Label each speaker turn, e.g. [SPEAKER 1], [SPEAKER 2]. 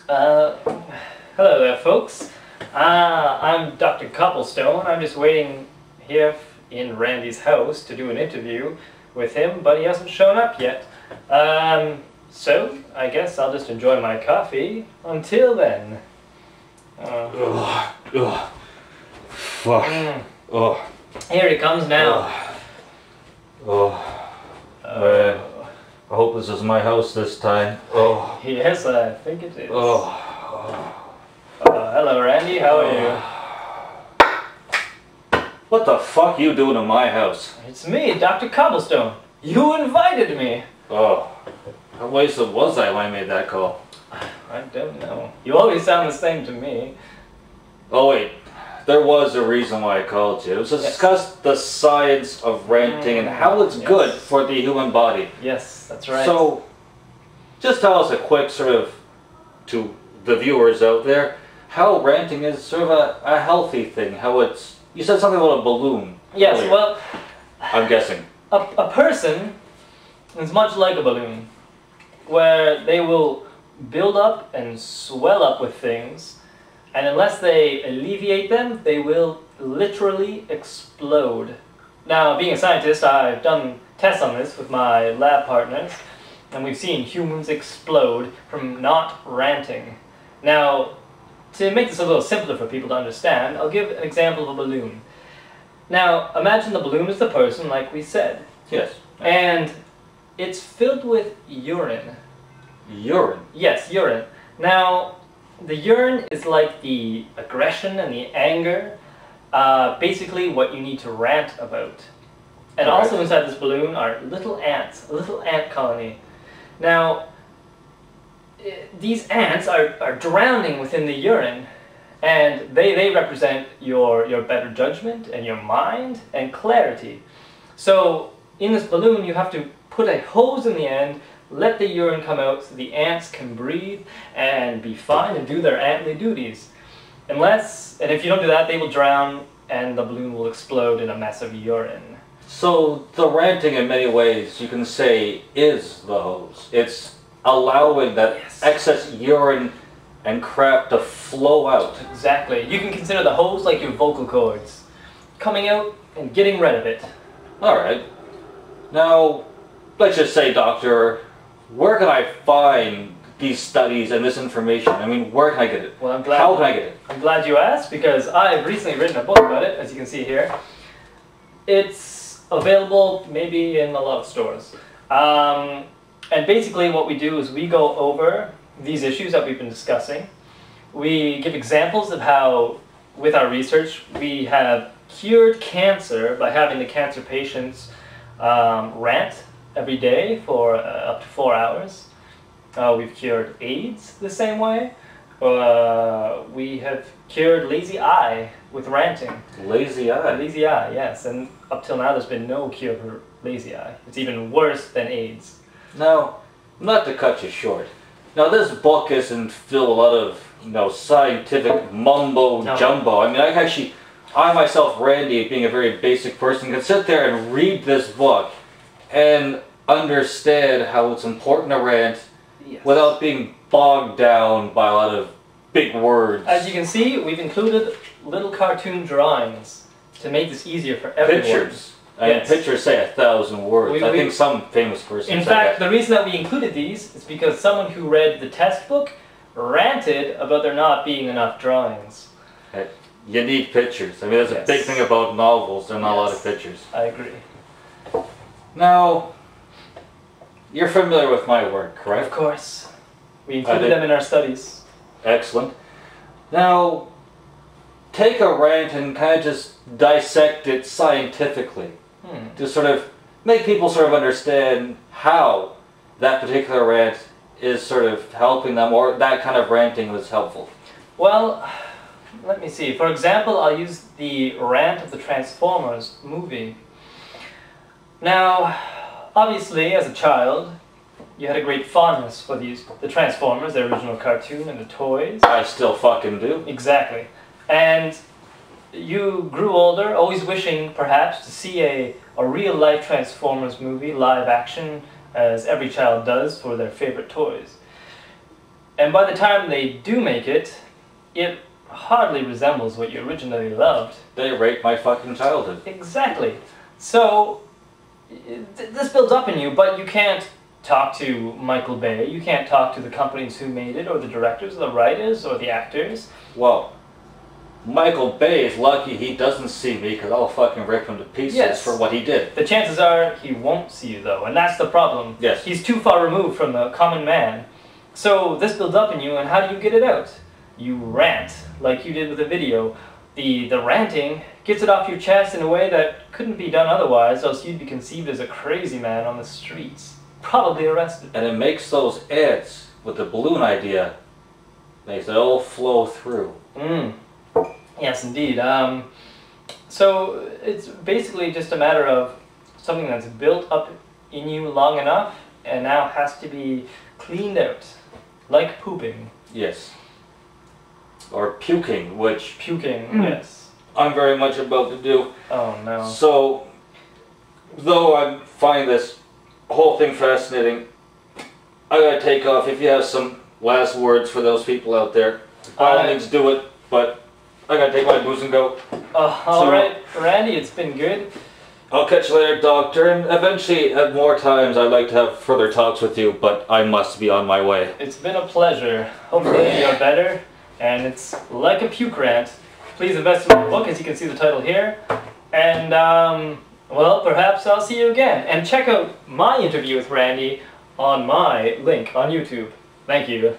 [SPEAKER 1] Uh, Hello there, folks. I'm Doctor Cobblestone. I'm just waiting here in Randy's house to do an interview with him, but he hasn't shown up yet. So I guess I'll just enjoy my coffee until then.
[SPEAKER 2] Fuck.
[SPEAKER 1] Here he comes now.
[SPEAKER 2] Man. I hope this is my house this time.
[SPEAKER 1] Yes, I think it is. Hello, Randy. How are you?
[SPEAKER 2] What the fuck you doing in my house?
[SPEAKER 1] It's me, Doctor Cobblestone. You invited me.
[SPEAKER 2] How wasted was I when I made that call?
[SPEAKER 1] I don't know. You always sound the same to me.
[SPEAKER 2] Oh wait, there was a reason why I called you. It was to discuss the science of renting and how it's good for the human body.
[SPEAKER 1] Yes, that's right.
[SPEAKER 2] So, just tell us a quick sort of, to the viewers out there, how renting is sort of a healthy thing. How it's, you said something about a balloon.
[SPEAKER 1] Yes,
[SPEAKER 2] earlier.
[SPEAKER 1] well,
[SPEAKER 2] I'm guessing.
[SPEAKER 1] a person is much like a balloon, where they will build up and swell up with things, and unless they alleviate them, they will literally explode. Now, being a scientist, I've done tests on this with my lab partners, and we've seen humans explode from not ranting. Now, to make this a little simpler for people to understand, I'll give an example of a balloon. Now, imagine the balloon is the person, like we said.
[SPEAKER 2] Yes.
[SPEAKER 1] And it's filled with urine.
[SPEAKER 2] Urine?
[SPEAKER 1] Yes, urine. Now, the urine is like the aggression and the anger, basically what you need to rant about. And also inside this balloon are little ants, a little ant colony. Now, these ants are drowning within the urine, and they represent your better judgment and your mind and clarity. So, in this balloon, you have to put a hose in the end, let the urine come out so the ants can breathe and be fine and do their antly duties. And if you don't do that, they will drown and the balloon will explode in a mess of urine.
[SPEAKER 2] So the ranting in many ways, you can say, is the hose. It's allowing that excess urine and crap to flow out.
[SPEAKER 1] Exactly. You can consider the hose like your vocal cords, coming out and getting rid of it.
[SPEAKER 2] Alright. Now, let's just say, Doctor, where can I find these studies and this information? I mean, where can I get it?
[SPEAKER 1] Well, I'm glad.
[SPEAKER 2] How can I get it?
[SPEAKER 1] I'm glad you asked, because I've recently written a book about it, as you can see here. It's available maybe in a lot of stores. And basically what we do is we go over these issues that we've been discussing. We give examples of how, with our research, we have cured cancer by having the cancer patients rant every day for up to 4 hours. We've cured AIDS the same way. We have cured lazy eye with ranting.
[SPEAKER 2] Lazy eye?
[SPEAKER 1] Lazy eye, yes. And up till now there's been no cure for lazy eye. It's even worse than AIDS.
[SPEAKER 2] Now, not to cut you short. Now, this book isn't filled with a lot of, scientific mumbo-jumbo. I mean, I myself, Randy, being a very basic person, can sit there and read this book and understand how it's important to rant without being bogged down by a lot of big words.
[SPEAKER 1] As you can see, we've included little cartoon drawings to make this easier for everyone.
[SPEAKER 2] Pictures. I mean, pictures say 1,000 words. I think some famous person
[SPEAKER 1] In
[SPEAKER 2] said
[SPEAKER 1] fact,
[SPEAKER 2] that.
[SPEAKER 1] the reason that we included these is because someone who read the test book ranted about there not being enough drawings.
[SPEAKER 2] You need pictures. I mean, that's a big thing about novels. There are not a lot of pictures.
[SPEAKER 1] I agree.
[SPEAKER 2] Now, you're familiar with my work, correct?
[SPEAKER 1] Of course. We included them in our studies.
[SPEAKER 2] Excellent. Now, take a rant and kind of just dissect it scientifically. To sort of make people sort of understand how that particular rant is sort of helping them, or that kind of ranting was helpful.
[SPEAKER 1] Well, let me see. For example, I'll use the rant of the Transformers movie. Now, obviously, as a child, you had a great fondness for the Transformers, the original cartoon, and the toys.
[SPEAKER 2] I still fucking do.
[SPEAKER 1] Exactly. And you grew older, always wishing, perhaps, to see a real-life Transformers movie, live action, as every child does for their favorite toys. And by the time they do make it, it hardly resembles what you originally loved.
[SPEAKER 2] They raped my fucking childhood.
[SPEAKER 1] Exactly. So, this builds up in you, but you can't talk to Michael Bay, you can't talk to the companies who made it, or the directors, or the writers, or the actors.
[SPEAKER 2] Well, Michael Bay is lucky he doesn't see me, because I'll fucking rip him to pieces for what he did.
[SPEAKER 1] The chances are he won't see you, though, and that's the problem.
[SPEAKER 2] Yes.
[SPEAKER 1] He's too far removed from the common man. So this builds up in you, and how do you get it out? You rant, like you did with the video. The ranting gets it off your chest in a way that couldn't be done otherwise, else you'd be conceived as a crazy man on the streets. Probably arrested.
[SPEAKER 2] And it makes those ads with the balloon idea, makes it all flow through.
[SPEAKER 1] Yes, indeed. So it's basically just a matter of something that's built up in you long enough and now has to be cleaned out. Like pooping.
[SPEAKER 2] Yes. Or puking, which...
[SPEAKER 1] Puking, yes.
[SPEAKER 2] I'm very much about to do.
[SPEAKER 1] Oh, no.
[SPEAKER 2] So, though I find this whole thing fascinating, I gotta take off. If you have some last words for those people out there, by all means do it, but I gotta take my booze and go.
[SPEAKER 1] Alright, Randy, it's been good.
[SPEAKER 2] I'll catch you later, Doctor, and eventually, at more times, I'd like to have further talks with you, but I must be on my way.
[SPEAKER 1] It's been a pleasure. Hopefully you're better, and it's like a puke rant. Please invest in my book, as you can see the title here, and, well, perhaps I'll see you again. And check out my interview with Randy on my link on YouTube. Thank you.